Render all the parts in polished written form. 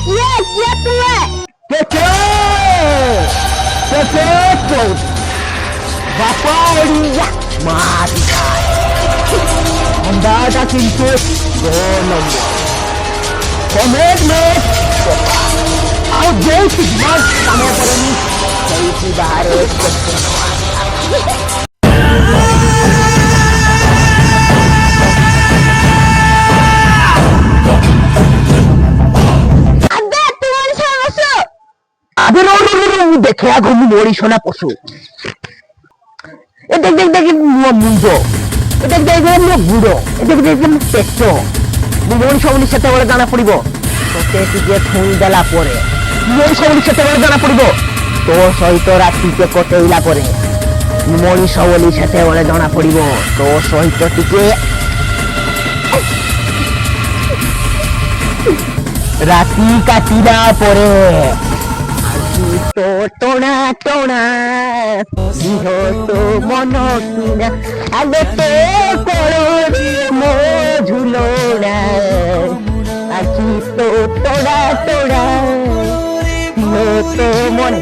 କିଏ ତୁମେ? ବାପା ଓଡ଼ିଆ ମାରିକା ଅନ୍ଦାଟା କିନ୍ତୁ କମିଟମେଣ୍ଟ ଆଉ ଯେଉଁଠି କାମ କରେନି ସେଇଠି ବାହାରେ দেখে আগে মরিস না পশু দেখ দেখ দেখি মুন্ড দেখ দেখ মো গুড় দেখ দেখ পেট মরিস বলি সেତେବେଳେ জানা পড়িব তোতে ଟିକେ ଥୁଇ ଦେଲା ପରେ ମଣିଷ ବୋଲି ସେତେବେଳେ ଜଣା ପଡିବ ତୋ ସହିତ ରାତିକେ କଟେଇଲା ପରେ ମଣିଷ ବୋଲି ସେତେବେଳେ ଜଣା ପଡିବ ତୋ ସହିତ ଟିକେ ରାତି କାଟିଲା ପରେ তো টোনা টোনা দিহ তো মন কিনা আগে তো করো মো ঝুলোনা আছি তো টোনা টোনা দিহ তো মনে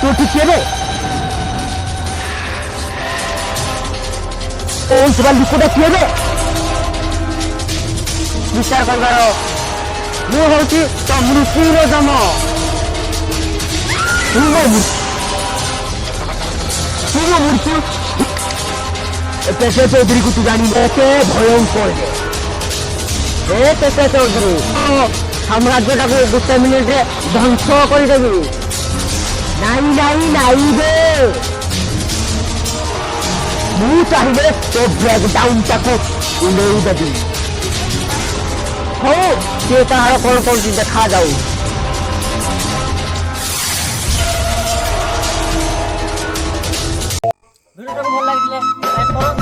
तू ठीक है ସେବା ଲୋକଟା କିଏ ବେ ବିଚାର କରିବାର ମୁଁ ହଉଛି ତ ମୃତ୍ୟୁର ଜମ ମୃତ୍ୟୁ পেশা চৌধুরী তু জানি একে ভয়ঙ্কর পেশা চৌধুরী সাম্রাজ্যটাকে গোটে মিনিটে ধ্বংস করিদেবি নাই নাই নাই বে ମୁଁ ଚାହିଁଲେ ତୋ ବ୍ରେକଡାଉନଟାକୁ ଉଡେଇ ଦେବି ହଉ ସିଏ ତାହାର କଣ କରୁଛି ଦେଖାଯାଉ ଭିଡିଓଟାକୁ ଭଲ ଲାଗିଥିଲେ ଲାଇକ୍ କରନ୍ତୁ।